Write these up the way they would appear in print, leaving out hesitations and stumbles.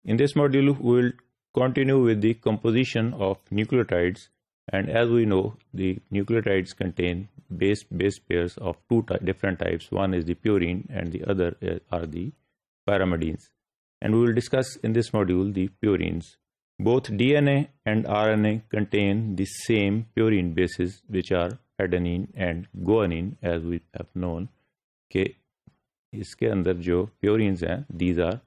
In this module, we will continue with the composition of nucleotides, and as we know, the nucleotides contain base pairs of two different types. One is the purine and the other are the pyrimidines. And we will discuss in this module the purines. Both DNA and RNA contain the same purine bases, which are adenine and guanine, as we have known कि इसके अंदर जो purines हैं, these are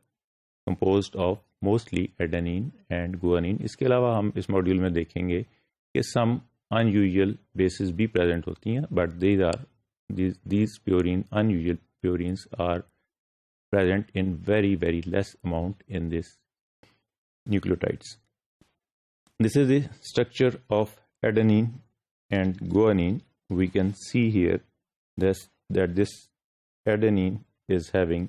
composed of mostly adenine and guanine. इसके अलावा हम इस module में देखेंगे कि some unusual bases भी present होती हैं, but these unusual purines are present in very less amount in this nucleotides. This is the structure of adenine and guanine. We can see here that this adenine is having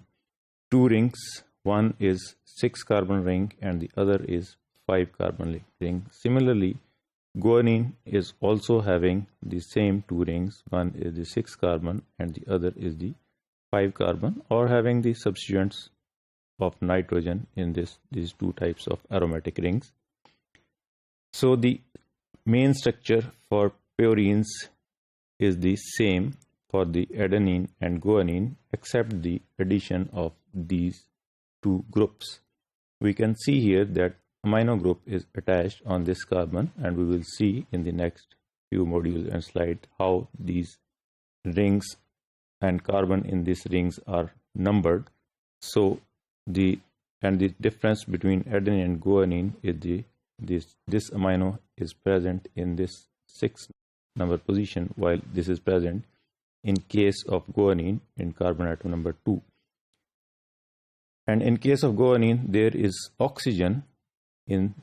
two rings. One is 6-carbon ring and the other is 5-carbon ring. Similarly, guanine is also having the same two rings. One is the 6-carbon and the other is the 5-carbon, or having the substituents of nitrogen in these two types of aromatic rings. So the main structure for purines is the same for the adenine and guanine, except the addition of these two groups. We can see here that amino group is attached on this carbon, and we will see in the next few modules and slides how these rings and carbon in these rings are numbered. So the difference between adenine and guanine is this amino is present in this 6 number position, while this is present in case of guanine in carbon atom number 2. And in case of guanine, there is oxygen in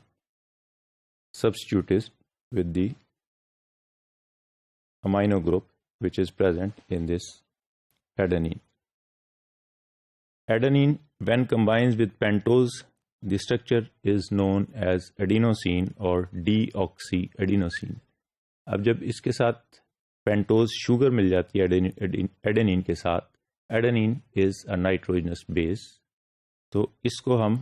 substituted with the amino group which is present in this adenine. Adenine, when combines with pentose, the structure is known as adenosine or deoxyadenosine. अब जब इसके साथ pentose sugar mill जाती है adenine के साथ, adenine is a nitrogenous base, तो इसको हम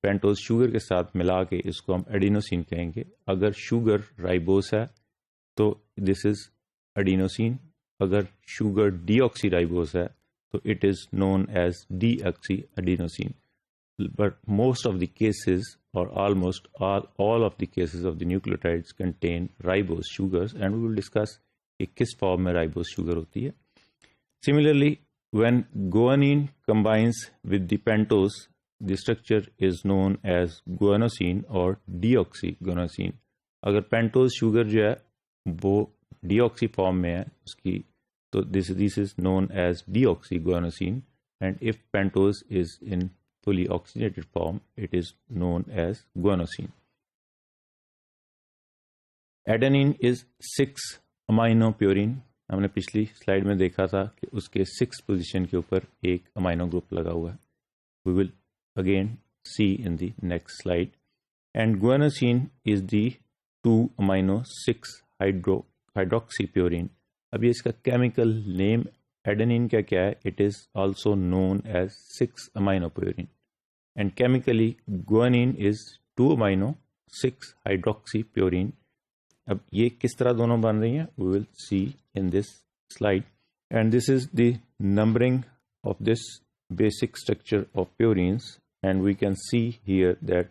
पेंटोज शुगर के साथ मिला के इसको हम एडिनोसिन कहेंगे. अगर शुगर राइबोस है तो दिस इज एडिनोसिन. अगर शुगर डीऑक्सीराइबोस है तो it is known as deoxyadenosine. But most of the cases, or almost all of the cases of the nucleotides contain ribose sugars, and we will discuss कि किस form में ribose sugar होती है. Similarly, when guanine combines with the pentose, the structure is known as guanosine or deoxyguanosine. अगर pentose sugar जो है वो deoxy form में है उसकी, तो this is known as deoxyguanosine, and if pentose is in fully oxygenated form, it is known as guanosine. Adenine is 6 amino purine. हमने पिछली स्लाइड में देखा था कि उसके 6 पोजीशन के ऊपर एक अमाइनो ग्रुप लगा हुआ है. We will again see in the next slide. And guanosine is the 2 amino 6 hydroxypurine. अब ये इसका केमिकल नेम adenine का क्या है? It is also known as 6 amino purine. And chemically, guanine is 2 amino 6 hydroxypurine. अब ये किस तरह दोनों बन रही हैं? We will see in this slide. And this is the numbering of this basic structure of purines. And we can see here that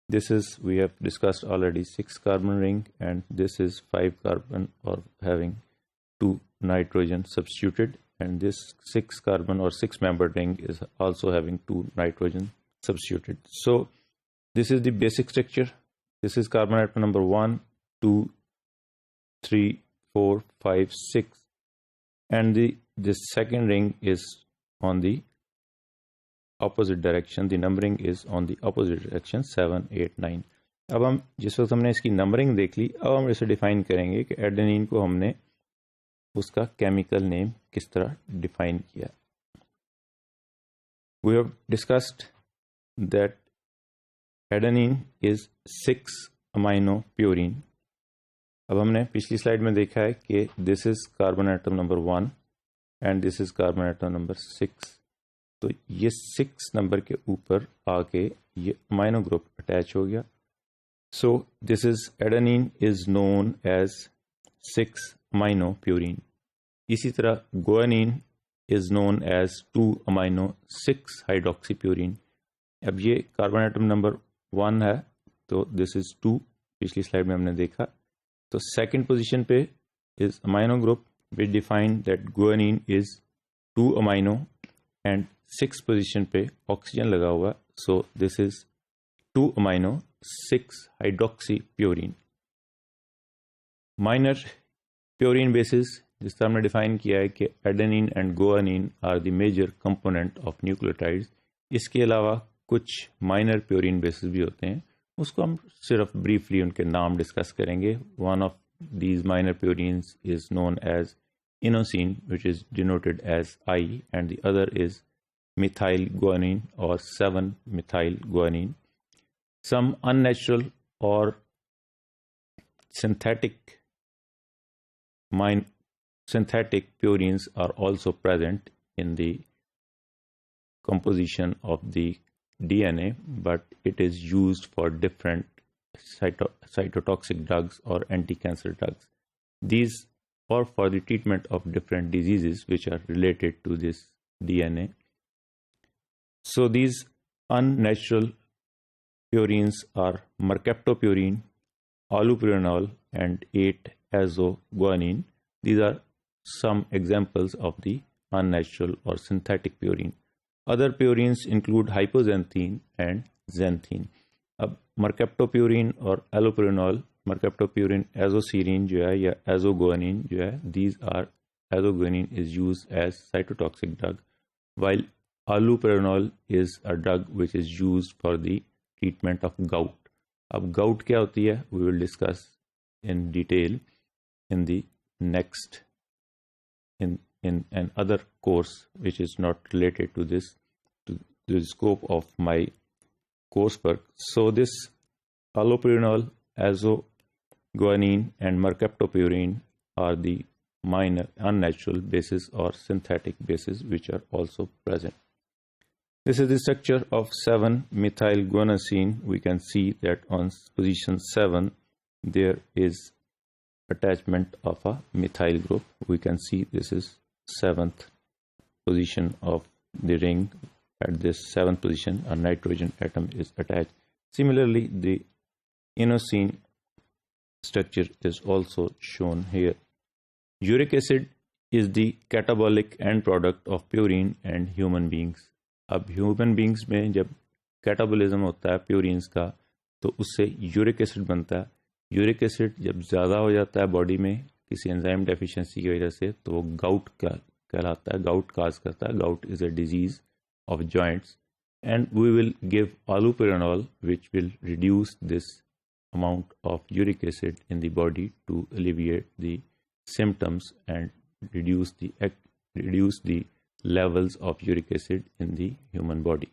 this is, we have discussed already, 6-carbon ring, and this is 5-carbon or having 2 nitrogen substituted. And this 6-carbon or 6-membered ring is also having 2 nitrogen substituted. So this is the basic structure. This is carbon atom number 1, 2, 3, 4, 5, 6, and this second ring is on the opposite direction. The numbering is on the opposite direction, 7, 8, 9. अब हम जिस वक्त हमने इसकी numbering देख ली, अब हम इसे डिफाइन करेंगे कि एडेनिन को हमने उसका केमिकल नेम किस तरह डिफाइन किया. We have discussed that adenine is 6 amino purine. अब हमने पिछली स्लाइड में देखा है कि this is carbon atom number 1 and this is carbon atom number 6. तो ये 6 नंबर के ऊपर आके ये अमाइनो ग्रुप अटैच हो गया. So this is adenine is known as 6 amino purine. इसी तरह guanine is known as 2 amino 6 hydroxypurine. अब ये कार्बन एटम नंबर 1 है, तो दिस इज 2, पिछली स्लाइड में हमने देखा. तो सेकंड पोजीशन पे is amino group which define that guanine is 2 amino and 6 position पे ऑक्सीजन लगा हुआ, so this is 2 amino 6 hydroxypurine. Minor purine bases जिस तरह हमने डिफाइन किया है कि adenine and guanine are the major component of nucleotides. इसके अलावा कुछ माइनर प्यूरिन बेसिस भी होते हैं, उसको हम सिर्फ ब्रीफली उनके नाम डिस्कस करेंगे. One of these minor purines is known as inosine which is denoted as I, and the other is methyl guanine or 7-methyl guanine. Some unnatural or synthetic purines are also present in the composition of the DNA, but it is used for different cytotoxic drugs or anti-cancer drugs. These are for the treatment of different diseases which are related to this DNA. So these unnatural purines are mercaptopurine, allopurinol, and 8-azoguanine. These are some examples of the unnatural or synthetic purine. Other purines include hypoxanthine and xanthine. अब mercaptopurine और allopurinol, mercaptopurine azoserine जो है या azoguanine जो है, these are, azoguanine is used as cytotoxic drug, while allopurinol is a drug which is used for the treatment of gout. अब gout क्या होती है, we will discuss in detail in the next, in another course which is not related to this, to the scope of my coursework. So this allopurinol, azoguanine, and mercaptopurine are the minor unnatural bases or synthetic bases which are also present. This is the structure of 7-methylguanosine. We can see that on position 7 there is attachment of a methyl group. We can see this is 7th position of the ring. At this 7th position a nitrogen atom is attached. Similarly, the inosine structure is also shown here. Uric acid is the catabolic end product of purine and human beings. अब human beings में जब catabolism होता है purines का, तो उससे uric acid बनता है. यूरिक एसिड जब ज़्यादा हो जाता है बॉडी में किसी एंजाइम डेफिशिएंसी की वजह से, तो वो गाउट कहलाता है, गाउट काज करता है. Gout is a disease of joints, and we will give allopurinol which will reduce this amount of uric acid in the body to alleviate the symptoms and reduce the levels of uric acid in the human body.